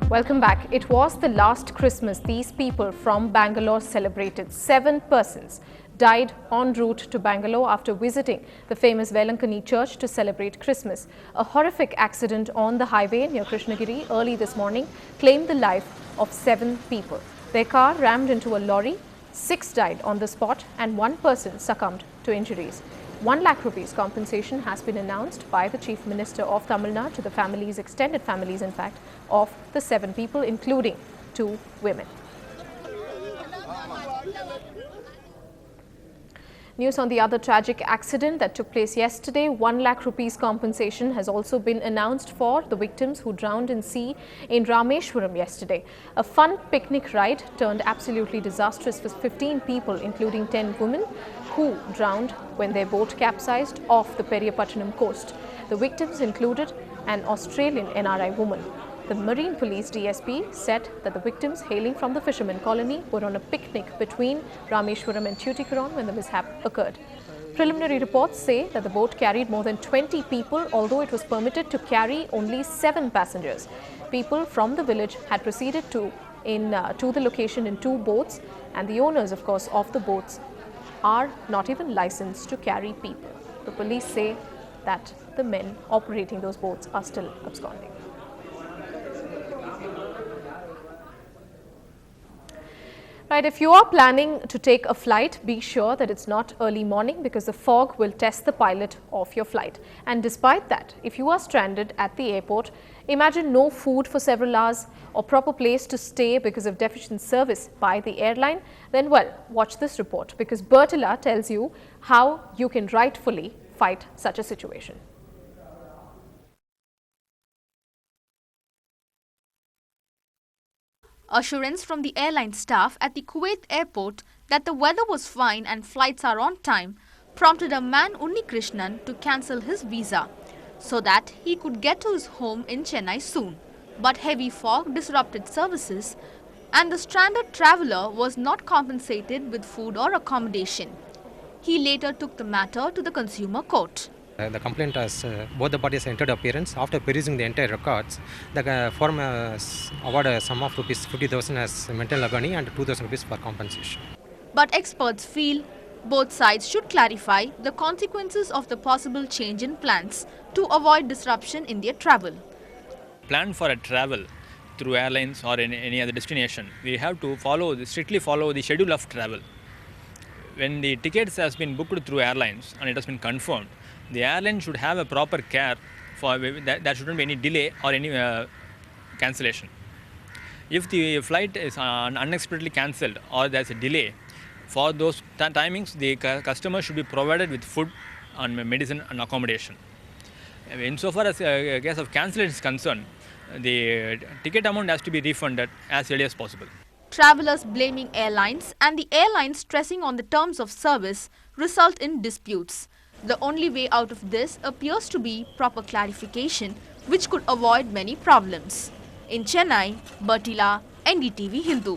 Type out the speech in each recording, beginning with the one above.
Welcome back. It was the last Christmas these people from Bangalore celebrated. 7 persons died en route to Bangalore after visiting the famous Velankani church to celebrate Christmas. A horrific accident on the highway near Krishnagiri early this morning claimed the life of 7 people. Their car rammed into a lorry, 6 died on the spot and 1 person succumbed to injuries. 1 lakh rupees compensation has been announced by the Chief Minister of Tamil Nadu to the families, extended families in fact, of the 7 people, including 2 women. News on the other tragic accident that took place yesterday. 1 lakh rupees compensation has also been announced for the victims who drowned in sea in Rameshwaram yesterday. A fun picnic ride turned absolutely disastrous for 15 people, including 10 women, who drowned when their boat capsized off the Periyapattanam coast. The victims included an Australian NRI woman. The Marine Police DSP said that the victims, hailing from the fishermen colony, were on a picnic between Rameshwaram and Tuticorin when the mishap occurred. Preliminary reports say that the boat carried more than 20 people, although it was permitted to carry only 7 passengers. People from the village had proceeded to the location in 2 boats, and the owners, of course, of the boats are not even licensed to carry people. The police say that the men operating those boats are still absconding. Right, if you are planning to take a flight, be sure that it's not early morning because the fog will test the pilot of your flight. And despite that, if you are stranded at the airport, imagine no food for several hours or proper place to stay because of deficient service by the airline, then well, watch this report because Bertilla tells you how you can rightfully fight such a situation. Assurance from the airline staff at the Kuwait airport that the weather was fine and flights are on time prompted a man Unnikrishnan to cancel his visa so that he could get to his home in Chennai soon. But heavy fog disrupted services and the stranded traveller was not compensated with food or accommodation. He later took the matter to the Consumer Court. The complaint has both the parties entered appearance. After perusing the entire records, the firm awarded a sum of rupees 50,000 as mental agony and 2,000 rupees for compensation. But experts feel both sides should clarify the consequences of the possible change in plans to avoid disruption in their travel. Plan for a travel through airlines or any other destination, we have to strictly follow the schedule of travel. When the tickets has been booked through airlines and it has been confirmed, the airline should have a proper care for that there shouldn't be any delay or any cancellation. If the flight is unexpectedly cancelled or there's a delay, for those timings the customer should be provided with food and medicine and accommodation. Insofar as a case of cancellation is concerned, the ticket amount has to be refunded as early as possible. Travelers blaming airlines and the airlines stressing on the terms of service result in disputes. The only way out of this appears to be proper clarification, which could avoid many problems. In Chennai, Bertilla, NDTV Hindu.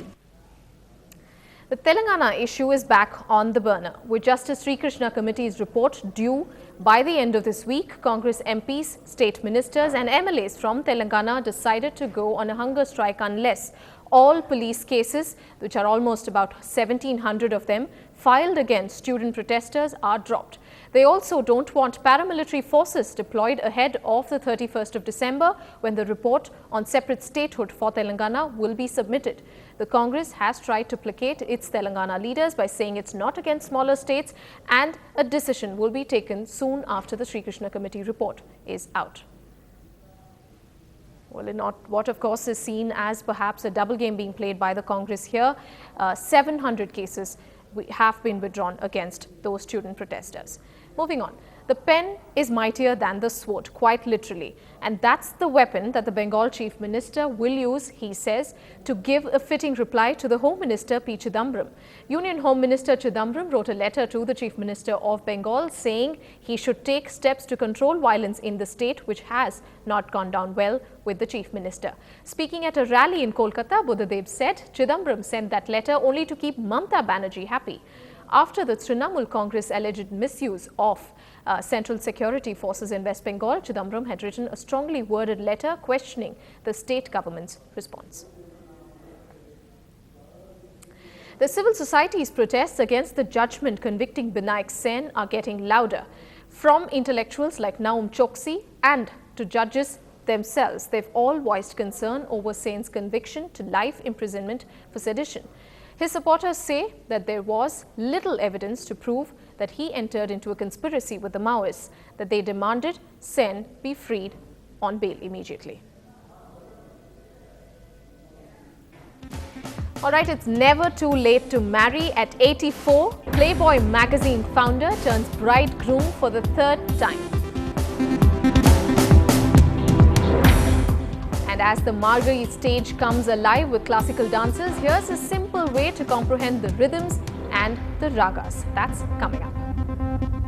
The Telangana issue is back on the burner. With Justice Sri Krishna Committee's report due by the end of this week, Congress MPs, state ministers and MLAs from Telangana decided to go on a hunger strike unless all police cases, which are almost about 1,700 of them, filed against student protesters are dropped. They also don't want paramilitary forces deployed ahead of the 31st of December when the report on separate statehood for Telangana will be submitted. The Congress has tried to placate its Telangana leaders by saying it's not against smaller states and a decision will be taken soon after the Sri Krishna Committee report is out. Well, in what of course is seen as perhaps a double game being played by the Congress here, 700 cases have been withdrawn against those student protesters. Moving on, the pen is mightier than the sword, quite literally, and that's the weapon that the Bengal Chief Minister will use, he says, to give a fitting reply to the Home Minister P. Chidambaram. Union Home Minister Chidambaram wrote a letter to the Chief Minister of Bengal saying he should take steps to control violence in the state, which has not gone down well with the Chief Minister. Speaking at a rally in Kolkata, Buddhadev said Chidambaram sent that letter only to keep Mamata Banerjee happy. after the Trinamool Congress alleged misuse of Central Security Forces in West Bengal. Chidambaram had written a strongly worded letter questioning the state government's response. The civil society's protests against the judgment convicting Binayak Sen are getting louder. From intellectuals like Naum Choksi and to judges themselves, they've all voiced concern over Sen's conviction to life imprisonment for sedition. His supporters say that there was little evidence to prove that he entered into a conspiracy with the Maoists, that they demanded Sen be freed on bail immediately. All right, it's never too late to marry. At 84, Playboy magazine founder turns bridegroom for the third time. And as the Margari stage comes alive with classical dancers, here's a simple way to comprehend the rhythms and the ragas. That's coming up.